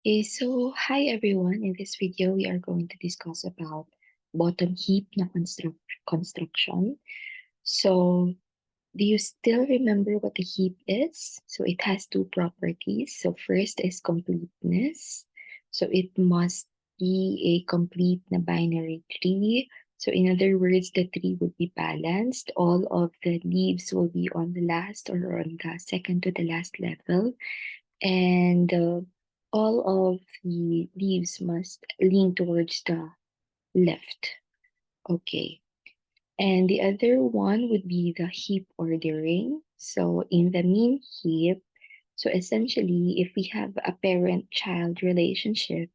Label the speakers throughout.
Speaker 1: Okay, so hi everyone. In this video, we are going to discuss about bottom heap na construction. So, do you still remember what a heap is? So, it has two properties. So, first is completeness. So, it must be a complete na binary tree. So, in other words, the tree will be balanced. All of the leaves will be on the last or on the second to the last level, and all of the leaves must lean towards the left. Okay. And the other one would be the heap ordering. So in the mean heap, so essentially, if we have a parent-child relationship,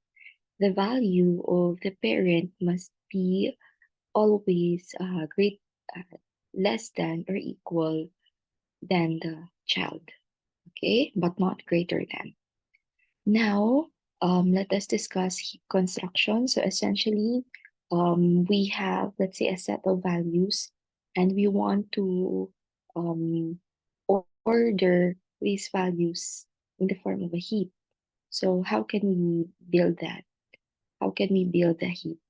Speaker 1: the value of the parent must be always less than or equal than the child. Okay, but not greater than. Now, let us discuss heap construction. So essentially, we have, let's say, a set of values, and we want to um, order these values in the form of a heap. So how can we build that? How can we build a heap?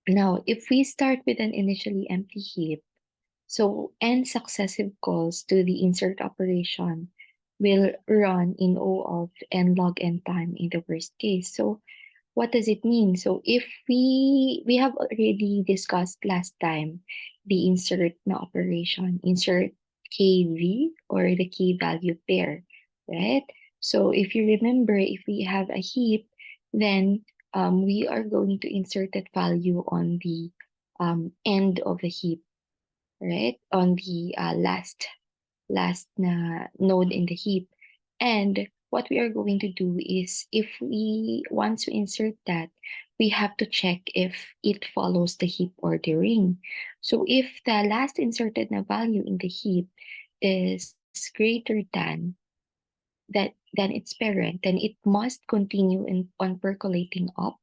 Speaker 1: Now, if we start with an initially empty heap, so n successive calls to the insert operation will run in O of n log n time in the worst case. So what does it mean? So if we have already discussed last time the insert na operation, insert kv or the key value pair, right? So if you remember, if we have a heap, then we are going to insert that value on the end of the heap, right? On the last node in the heap. And what we are going to do is, if we want to insert that, we have to check if it follows the heap ordering. So if the last inserted na value in the heap is greater than its parent, then it must continue on percolating up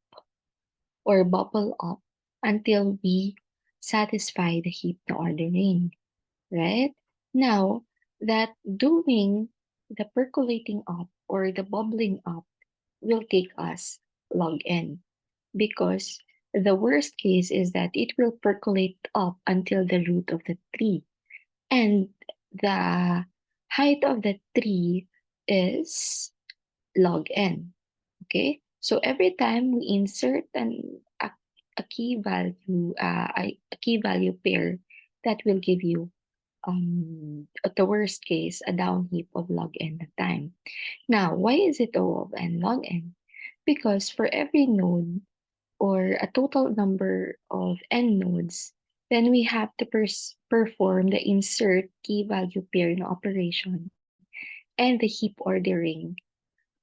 Speaker 1: or bubble up until we satisfy the heap na ordering, right? Now, that doing the percolating up or the bubbling up will take us log n, because the worst case is that it will percolate up until the root of the tree. And the height of the tree is log n. Okay? So every time we insert a key value, a key value pair, that will give you at the worst case, a down heap of log n at time. Now, why is it O of n log n? Because for every node or a total number of n nodes, then we have to perform the insert key value pair in operation and the heap ordering,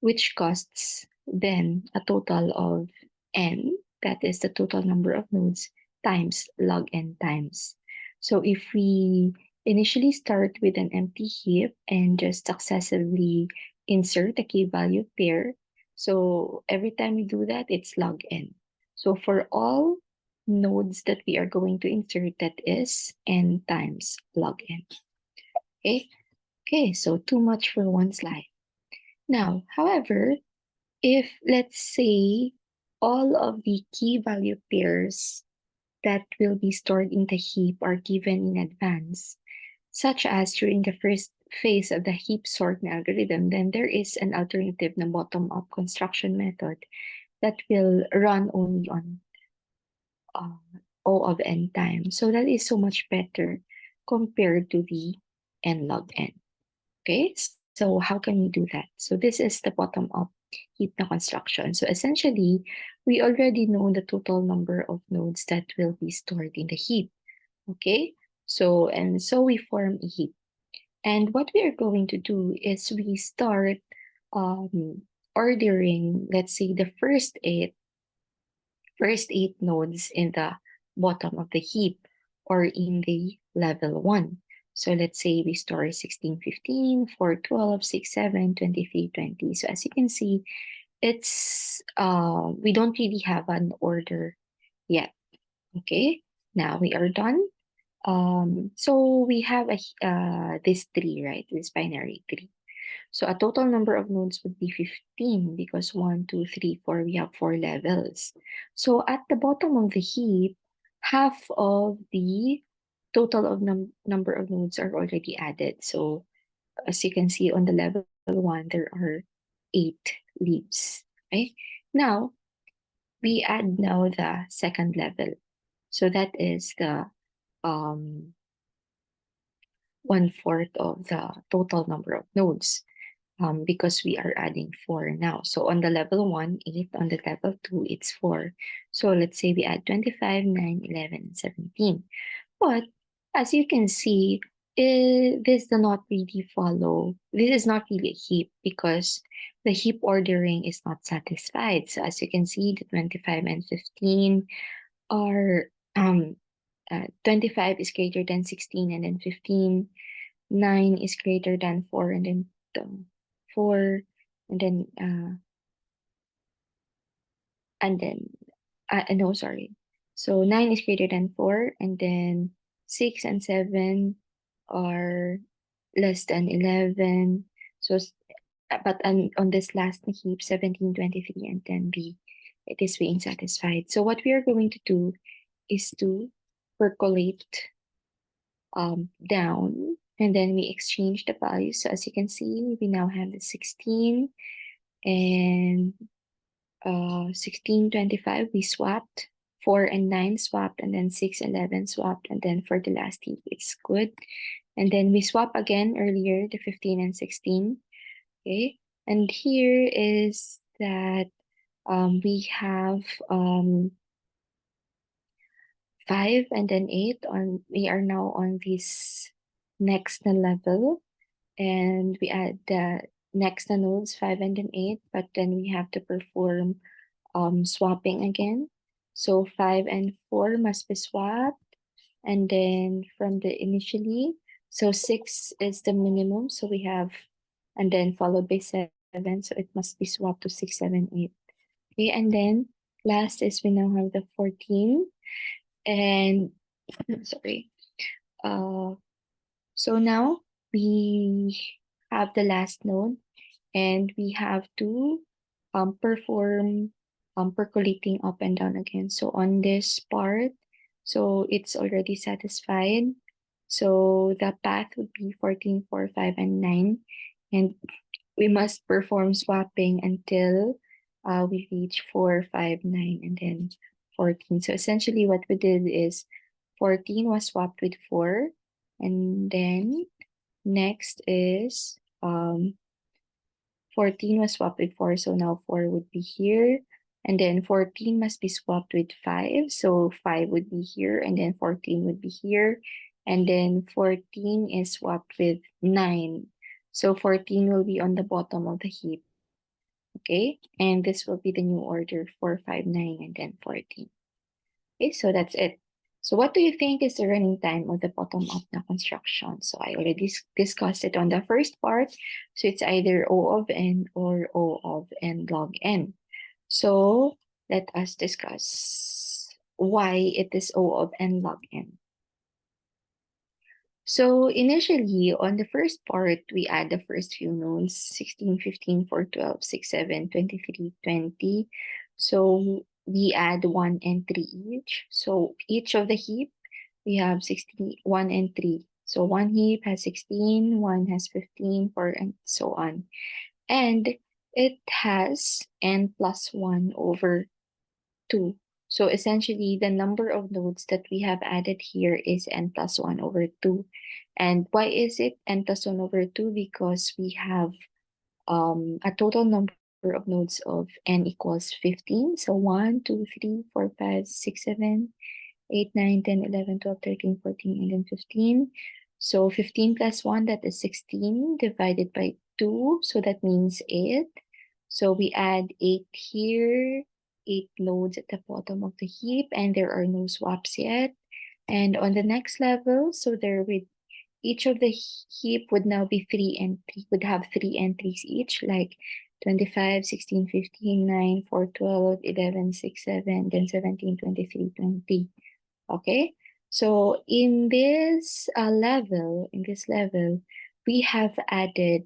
Speaker 1: which costs then a total of n, that is the total number of nodes, times log n times. So if we initially start with an empty heap and just successively insert a key value pair, so every time we do that, it's log n. So for all nodes that we are going to insert, that is n times log n. Okay, so too much for one slide. Now, however, if let's say all of the key value pairs that will be stored in the heap are given in advance, such as during the first phase of the heap sorting algorithm, then there is an alternative na bottom-up construction method that will run only on uh, O of n time. So that is so much better compared to the n log n. Okay, so how can we do that? So this is the bottom-up heap na construction. So essentially, we already know the total number of nodes that will be stored in the heap. Okay, so we form a heap. And what we are going to do is we start ordering, let's say, the first eight nodes in the bottom of the heap or in the level 1. So let's say we store 16, 15, 4, 12, 6, 7, 23, 20. So as you can see, it's we don't really have an order yet. Okay, now we are done. So we have this tree, right? This binary tree. So a total number of nodes would be 15 because 1, 2, 3, 4, we have 4 levels. So at the bottom of the heap, half of the total of number of nodes are already added. So as you can see on the level 1, there are 8 leaves. Okay. Now, we add now the second level. So that is the um, 1/4 of the total number of nodes because we are adding 4 now. So on the level 1, 8. On the level 2, it's 4. So let's say we add 25, 9, 11, and 17. But as you can see, this does not really follow. This is not really a heap because the heap ordering is not satisfied. So as you can see, the 25 and 15 are 25 is greater than 16 and then 15. 9 is greater than 4 and then 4 and then and then no, sorry. So 9 is greater than 4 and then 6 and 7 are less than 11. So but on this last heap 17, 23 and 10b, it is being satisfied. So what we are going to do is to percolate down and then we exchange the values. So as you can see, we now have the 16 and 16, 25, we swapped. 4 and 9 swapped, and then 6, 11 swapped, and then for the last heap, it's good. And then we swap again earlier, the 15 and 16. Okay, and here is that we have 5 and then 8 on. We are now on this next level, and we add the next nodes 5 and then 8, but then we have to perform swapping again. So 5 and 4 must be swapped, and then from the initially, so 6 is the minimum, so we have, and then followed by 7, so it must be swapped to 6, 7, 8. Okay, and then last is we now have the 14, and sorry, so now we have the last node, and we have to perform percolating up and down again. So on this part, so it's already satisfied. So the path would be 14, 4, 5, and 9. And we must perform swapping until we reach 4, 5, 9, and then 14. So essentially what we did is 14 was swapped with 4. And then next is 14 was swapped with 4, so now 4 would be here. And then 14 must be swapped with 5, so 5 would be here, and then 14 would be here. And then 14 is swapped with 9. So 14 will be on the bottom of the heap. Okay, and this will be the new order 4, 5, 9, and then 14. Okay, so that's it. So what do you think is the running time of the bottom-up na construction? So I already discussed it on the first part. So it's either O of n or O of n log n. So let us discuss why it is O of n log n. So initially, on the first part, we add the first few nodes, 16, 15, 4, 12, 6, 7, 23, 20. So we add 1 and 3 each. So each of the heap, we have 1 and 3. So one heap has 16, one has 15, 4, and so on. And it has n plus 1 over 2. So essentially, the number of nodes that we have added here is n plus 1 over 2. And why is it n plus 1 over 2? Because we have a total number of nodes of n equals 15. So 1, 2, 3, 4, 5, 6, 7, 8, 9, 10, 11, 12, 13, 14, and then 15. So 15 plus 1, that is 16 divided by 2. So that means 8. So we add 8 here, 8 nodes at the bottom of the heap, and there are no swaps yet. And on the next level, so there with each of the heap would now be 3 entries, would have 3 entries each, like 25, 16, 15, 9, 4, 12, 11, 6, 7, then 17, 23, 20. Okay, so in this level, we have added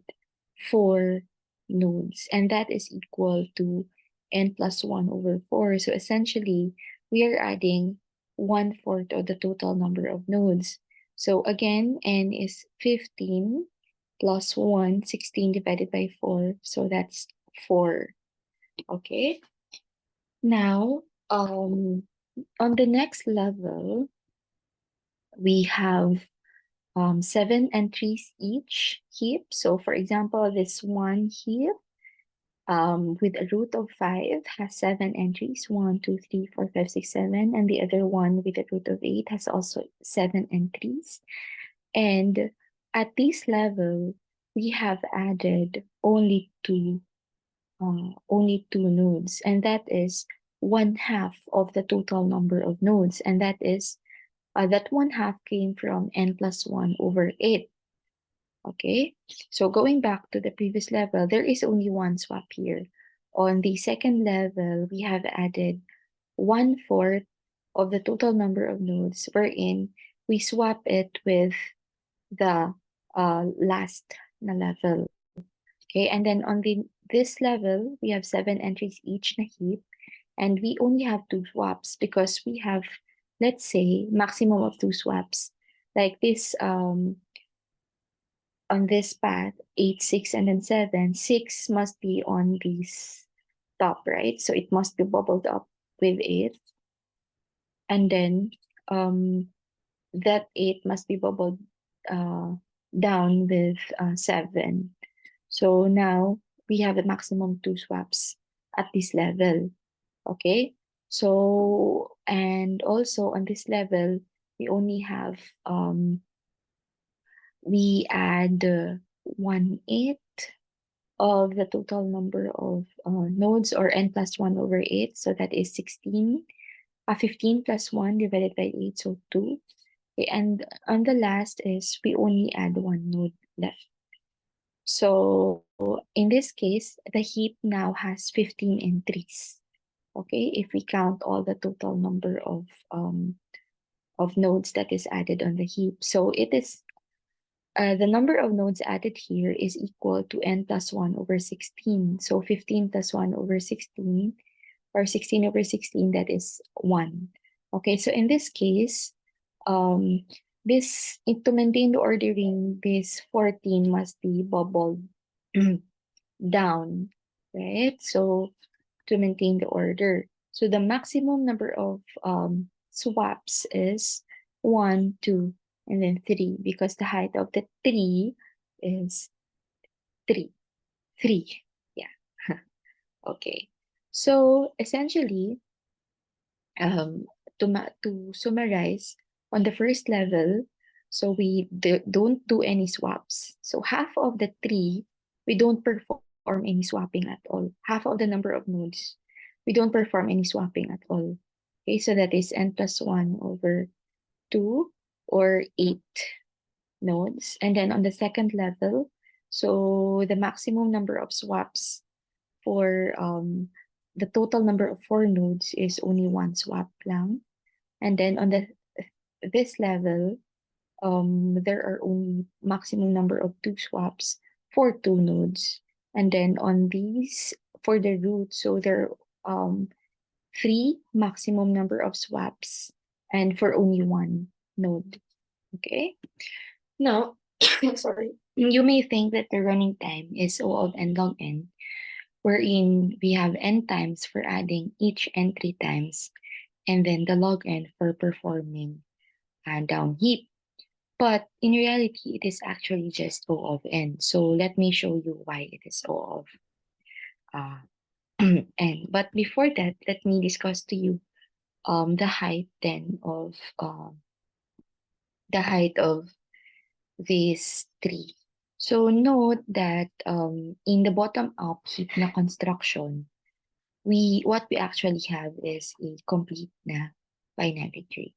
Speaker 1: 4 nodes, and that is equal to n plus 1 over 4. So essentially, we are adding 1/4 of the total number of nodes. So again, n is 15 plus 1, 16 divided by 4. So that's 4. Okay. Now, on the next level, we have 7 entries each heap. So for example, this one heap with a root of 5 has 7 entries, 1, 2, 3, 4, 5, 6, 7. And the other one with a root of 8 has also 7 entries. And at this level, we have added only two nodes, and that is 1/2 of the total number of nodes, and that is that 1/2 came from n plus 1 over 8. Okay, so going back to the previous level, there is only one swap here. On the second level, we have added 1/4 of the total number of nodes, wherein we swap it with the last na level. Okay, and then on this level, we have 7 entries each na heap, and we only have 2 swaps because we have, let's say, maximum of 2 swaps. Like this, on this path, 8, 6, and then 7, 6 must be on this top, right? So it must be bubbled up with 8. And then that 8 must be bubbled down with 7. So now we have a maximum 2 swaps at this level. Okay, so and also on this level, we only have we add 1/8 of the total number of nodes, or n plus 1 over 8. So that is 16. 15 plus 1 divided by 8, so 2. Okay, and on the last is we only add 1 node left. So in this case, the heap now has 15 entries. Okay, if we count all the total number of nodes that is added on the heap. So it is the number of nodes added here is equal to n plus 1 over 16. So 15 plus 1 over 16, or 16 over 16, that is 1. Okay, so in this case, to maintain the ordering, this 14 must be bubbled down, right? So to maintain the order. So the maximum number of swaps is 1, 2, and then 3, because the height of the tree is 3. 3. Yeah. Okay. So essentially, to summarize, on the first level, so we don't do any swaps. So half of the tree, we don't perform any swapping at all. Half of the number of nodes, we don't perform any swapping at all. Okay, so that is n plus 1 over 2, or 8 nodes. And then on the second level, so the maximum number of swaps for the total number of 4 nodes is only 1 swap lang. And then on this level, there are only maximum number of 2 swaps for 2 nodes. And then on these, for the root, so there are 3 maximum number of swaps, and for only 1 node. Okay. Now, sorry, you may think that the running time is O of n log n, wherein we have n times for adding each entry times, and then the log n for performing down heap. But in reality, it is actually just O of n. So let me show you why it is O of n. But before that, let me discuss to you the height then of this tree. So note that in the bottom up heap na construction, what we actually have is a complete na binary tree.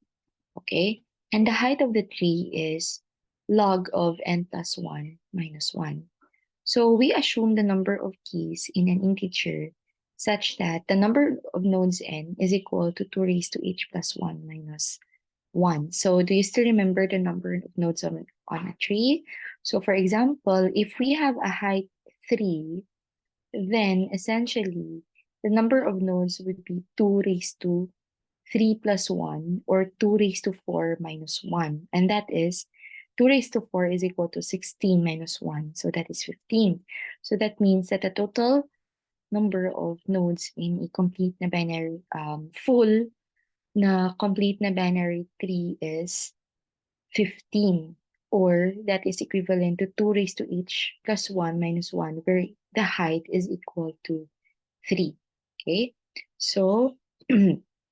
Speaker 1: Okay? And the height of the tree is log of n plus 1 minus 1. So we assume the number of keys in an integer such that the number of nodes n is equal to 2 raised to h plus 1 minus 1. So do you still remember the number of nodes on a tree? So for example, if we have a height 3, then essentially the number of nodes would be 2 raised to 3 plus 1 or 2 raised to 4 minus 1. And that is 2 raised to 4 is equal to 16 minus 1. So that is 15. So that means that the total number of nodes in a complete na binary, full na complete na binary tree is 15, or that is equivalent to 2 raised to h plus 1 minus 1, where the height is equal to 3. Okay, so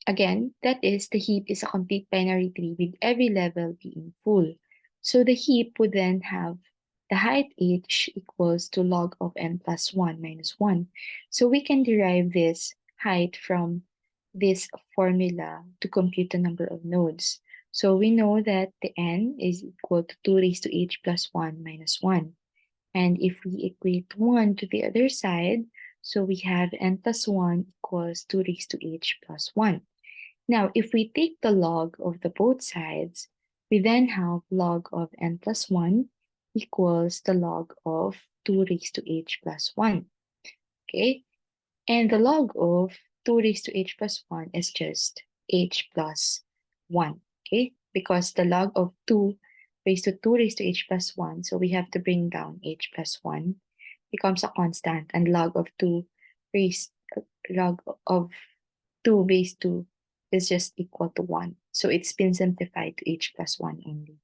Speaker 1: again, that is the heap is a complete binary tree with every level being full. So the heap would then have the height h equals to log of n plus 1 minus 1. So we can derive this height from this formula to compute the number of nodes. So we know that the n is equal to 2 raised to h plus 1 minus 1. And if we equate 1 to the other side, so we have n plus 1 equals 2 raised to h plus 1. Now, if we take the log of the both sides, we then have log of n plus 1 equals the log of 2 raised to h plus 1. Okay? And the log of 2 raised to h plus 1 is just h plus 1. Okay? Because the log of 2 raised to 2 raised to h plus 1, so we have to bring down h plus 1, becomes a constant, and log of 2 raised log of 2 base 2 is just equal to 1. So it's been simplified to h plus 1 only.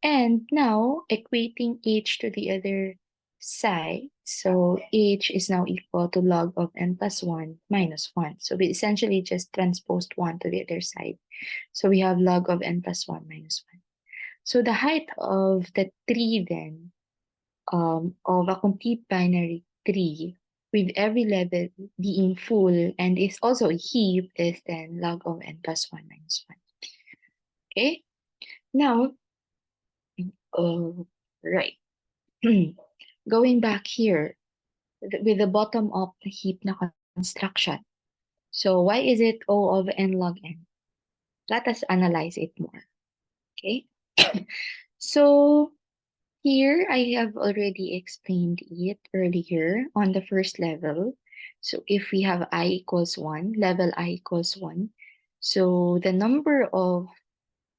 Speaker 1: And now equating h to the other side, so h is now equal to log of n plus 1 minus 1. So we essentially just transposed 1 to the other side. So we have log of n plus 1 minus 1. So the height of the tree then, of a complete binary tree with every level being full and is also a heap is then log of n plus 1 minus 1. Okay, now, right. Going back here with the bottom of the heap na construction. So why is it O of n log n? Let us analyze it more. Okay. So here I have already explained it earlier on the first level. So if we have I equals 1, level I equals 1, so the number of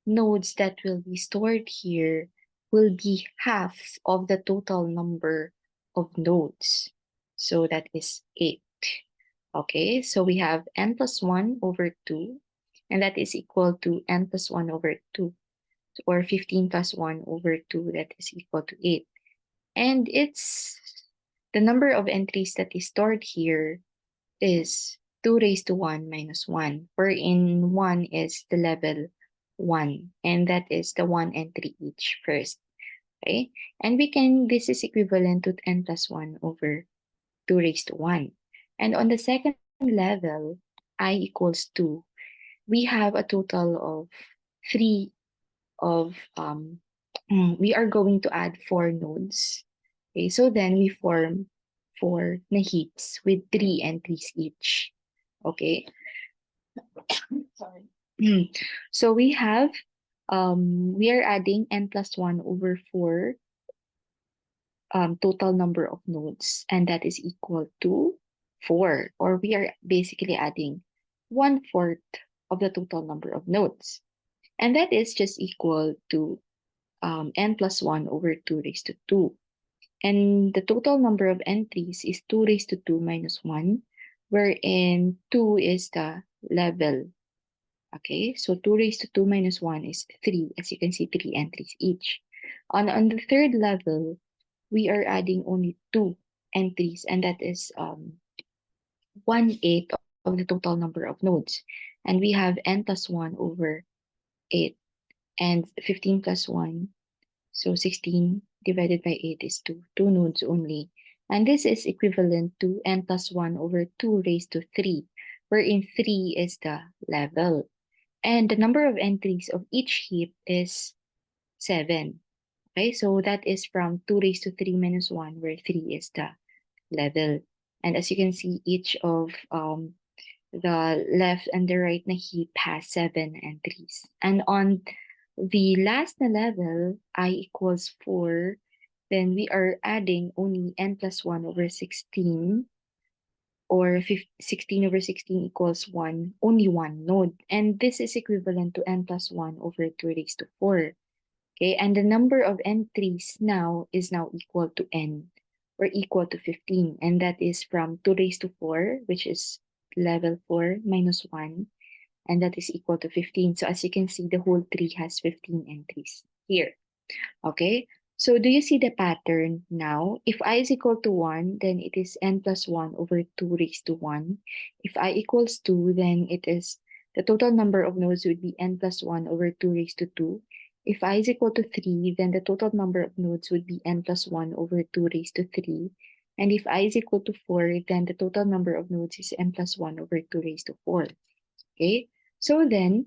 Speaker 1: nodes that will be stored here will be half of the total number of nodes. So that is 8. Okay, so we have n plus 1 over 2, and that is equal to n plus 1 over 2, or 15 plus 1 over 2, that is equal to 8. And it's the number of entries that is stored here is 2 raised to 1 minus 1, wherein 1 is the level 1, and that is the 1 entry each first. Okay, and this is equivalent to n plus 1 over 2 raised to 1. And on the second level, I equals 2, we have a total of 3 of, we are going to add 4 nodes. Okay, so then we form 4 na heaps with 3 entries each. Okay. Sorry. So we have, we are adding n plus 1 over 4 total number of nodes, and that is equal to 4, or we are basically adding 1/4 of the total number of nodes. And that is just equal to n plus 1 over 2 raised to 2. And the total number of entries is 2 raised to 2 minus 1, wherein 2 is the level. Okay, so 2 raised to 2 minus 1 is 3. As you can see, 3 entries each. On the third level, we are adding only 2 entries, and that is 1/8 of the total number of nodes. And we have n plus 1 over 8, and 15 plus 1. So 16 divided by 8 is 2. 2 nodes only. And this is equivalent to n plus 1 over 2 raised to 3, wherein 3 is the level. And the number of entries of each heap is 7. Okay, so that is from 2 raised to 3 minus 1, where 3 is the level. And as you can see, each of the left and the right na heap has 7 entries. And on the last na level, I equals 4, then we are adding only n plus 1 over 16, or 16 over 16 equals 1, only one node. And this is equivalent to n plus 1 over 2 raised to 4. Okay, and the number of entries now is now equal to n, or equal to 15. And that is from 2 raised to 4, which is level 4 minus 1. And that is equal to 15. So as you can see, the whole tree has 15 entries here. Okay, so do you see the pattern now? If I is equal to 1, then it is n plus 1 over 2 raised to 1. If I equals 2, then it is the total number of nodes would be n plus 1 over 2 raised to 2. If I is equal to 3, then the total number of nodes would be n plus 1 over 2 raised to 3. And if I is equal to 4, then the total number of nodes is n plus 1 over 2 raised to 4. Okay, so then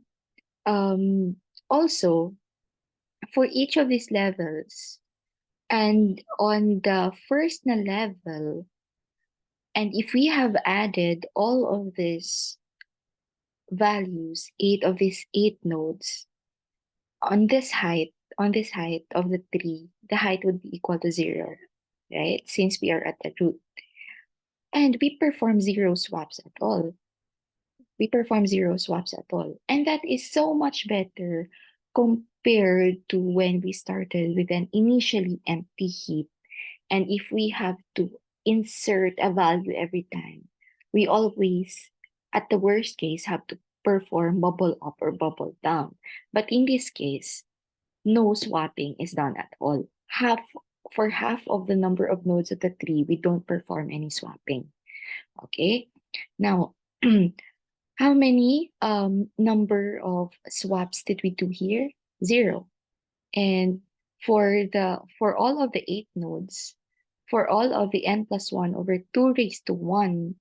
Speaker 1: also, for each of these levels, and on the first na level, and if we have added all of these values, 8 of these 8 nodes, on this height of the tree, the height would be equal to 0, right? Since we are at the root. And we perform 0 swaps at all. And that is so much better compared to when we started with an initially empty heap. And if we have to insert a value every time, we always, at the worst case, have to perform bubble up or bubble down. But in this case, no swapping is done at all. For half of the number of nodes of the tree, we don't perform any swapping. Okay? Now, how many number of swaps did we do here? 0. And for all of the 8 nodes, for all of the n plus 1 over 2 raised to 1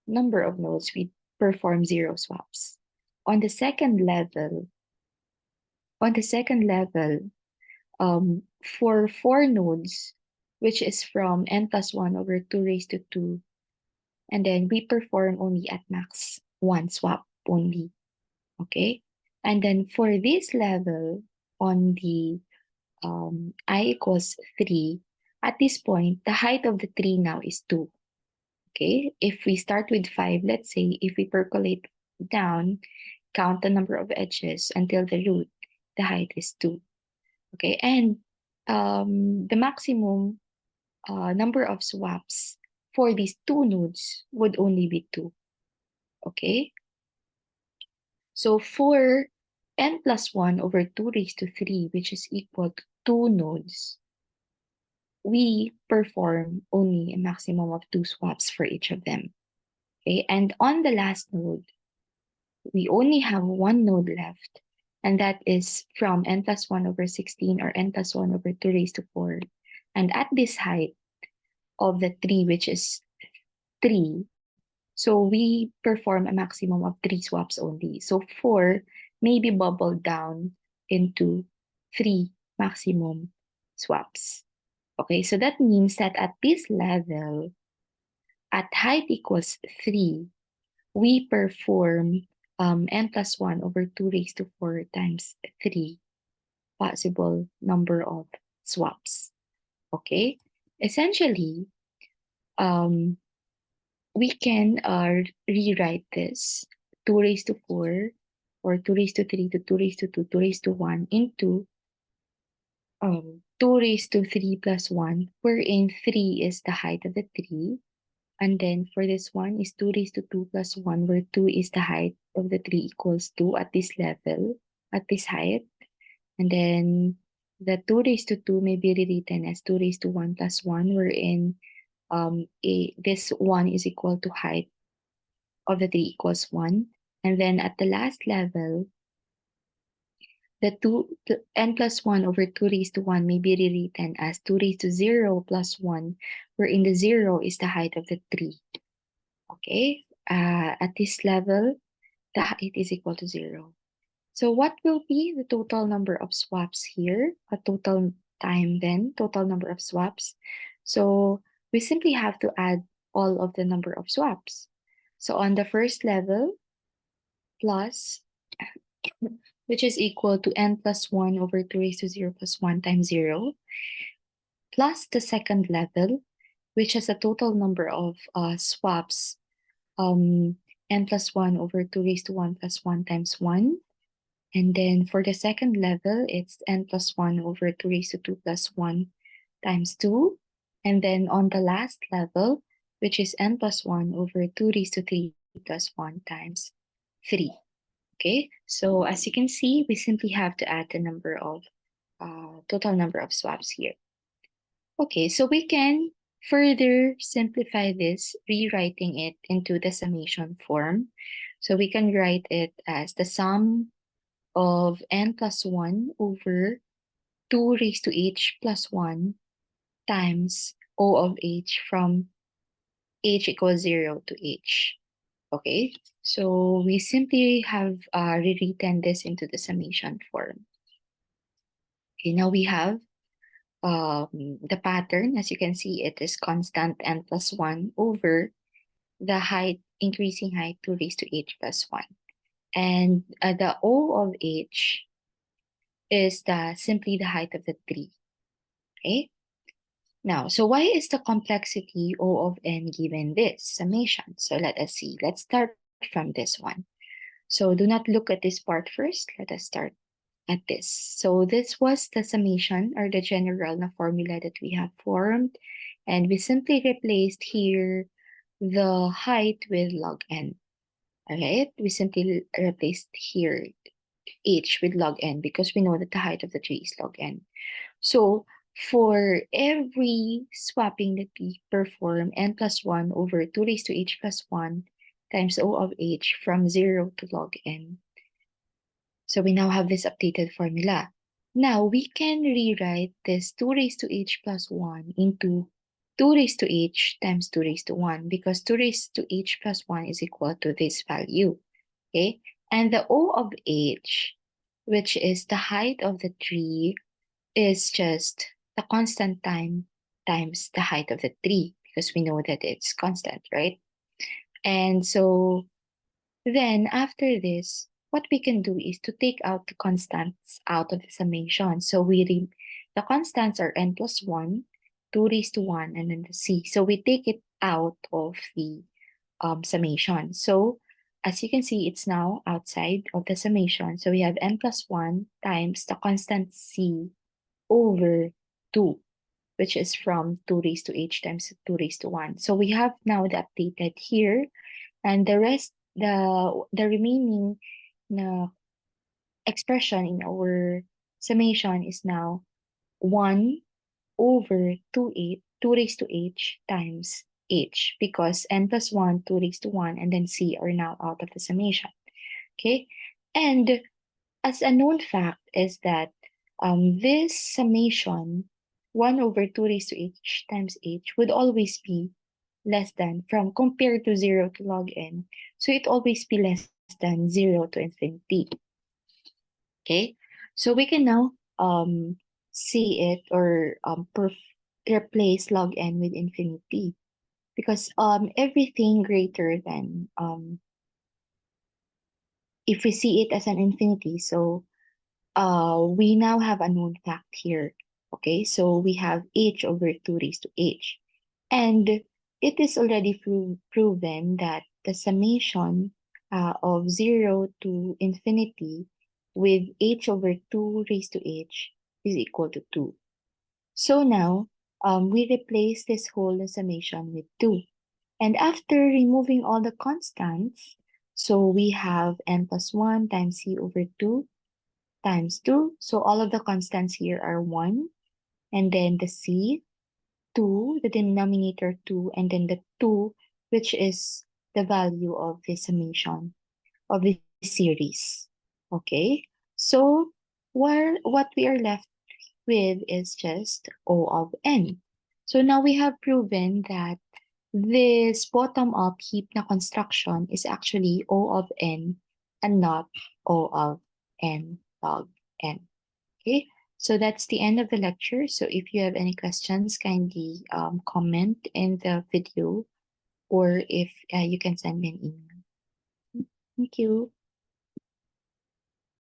Speaker 1: number of nodes, we perform 0 swaps. On the second level, for 4 nodes, which is from n plus 1 over 2 raised to 2, and then we perform only at max 1 swap only. Okay? And then for this level, on the I equals 3, at this point, the height of the tree now is 2. Okay, if we start with 5, let's say if we percolate down, count the number of edges until the root, the height is 2. Okay, and the maximum number of swaps for these 2 nodes would only be 2. Okay, so for n plus 1 over 2 raised to 3, which is equal to 2 nodes, we perform only a maximum of 2 swaps for each of them. Okay, and on the last node, we only have 1 node left, and that is from n plus 1 over 16 or n plus 1 over 2 raised to 4. And at this height of the tree, which is 3, so we perform a maximum of 3 swaps only. So 4 may be bubbled down into 3 maximum swaps. Okay, so that means that at this level, at height equals 3, we perform n plus 1 over 2 raised to 4 times 3 possible number of swaps. Okay, essentially, we can rewrite this 2 raised to 4 or 2 raised to 3 to 2 raised to 2, 2 raised to 1 into 2 raised to 3 plus 1, wherein 3 is the height of the tree. And then for this one is 2 raised to 2 plus 1, where 2 is the height of the tree equals 2 at this level, at this height. And then the 2 raised to 2 may be rewritten as 2 raised to 1 plus 1, wherein this 1 is equal to height of the tree equals 1. And then at the last level, the n plus 1 over 2 raised to 1 may be rewritten as 2 raised to 0 plus 1, wherein the 0 is the height of the tree. Okay, at this level, the height is equal to 0. So what will be the total number of swaps here? A total time then, total number of swaps. So we simply have to add all of the number of swaps. So on the first level, plus, which is equal to n plus 1 over 2 raised to 0 plus 1 times 0. plus the second level, which has a total number of swaps, n plus 1 over 2 raised to 1 plus 1 times 1. And then for the second level, it's n plus 1 over 2 raised to 2 plus 1 times 2. And then on the last level, which is n plus 1 over 2 raised to 3 plus 1 times 3. Okay, so as you can see, we simply have to add the number of total number of swaps here. Okay, so we can further simplify this, rewriting it into the summation form. So we can write it as the sum of n plus 1 over 2 raised to h plus 1 times O of h from h equals 0 to h. Okay, so we simply have rewritten this into the summation form. Okay, now we have the pattern. As you can see, it is constant n plus 1 over the height, increasing height 2 raised to h plus 1. And the O of h is simply the height of the tree. Okay? Now, so why is the complexity O of n given this summation? So let us see. Let's start from this one. So do not look at this part first. Let us start at this. So this was the summation or the general formula that we have formed. And we simply replaced here the height with log n. All right? We simply replaced here h with log n because we know that the height of the tree is log n. So for every swapping that we perform, n plus 1 over 2 raised to h plus 1 times O of h from 0 to log n. So we now have this updated formula. Now we can rewrite this 2 raised to h plus 1 into 2 raised to h times 2 raised to 1 because 2 raised to h plus 1 is equal to this value. Okay, and the O of h, which is the height of the tree, is just the constant time times the height of the tree because we know that it's constant, right? And so then after this, what we can do is to take out the constants out of the summation. So the constants are n plus 1, 2 raised to 1, and then the c. So we take it out of the summation. So as you can see, it's now outside of the summation. So we have n plus 1 times the constant c over 2, which is from 2 raised to h times 2 raised to 1. So we have now the updated here, and the rest, the remaining expression in our summation is now 1 over 2 raised to h times h, because n plus 1, 2 raised to 1, and then c are now out of the summation. Okay, and as a known fact is that this summation 1 over 2 raised to h times h would always be less than from compared to 0 to log n. So it always be less than 0 to infinity. Okay, so we can now see it or replace log n with infinity because everything greater than if we see it as an infinity, so we now have a known fact here. Okay, so we have h over 2 raised to h. And it is already proven that the summation of 0 to infinity with h over 2 raised to h is equal to 2. So now, we replace this whole summation with 2. And after removing all the constants, so we have n plus 1 times c over 2 times 2. So all of the constants here are 1. And then the c, 2, the denominator 2, and then the 2, which is the value of the summation of the series. Okay, so what we are left with is just O of n. So now we have proven that this bottom-up heap na construction is actually O of n and not O of n log n. Okay, so that's the end of the lecture. So if you have any questions, kindly comment in the video, or if you can send me an email. Thank you.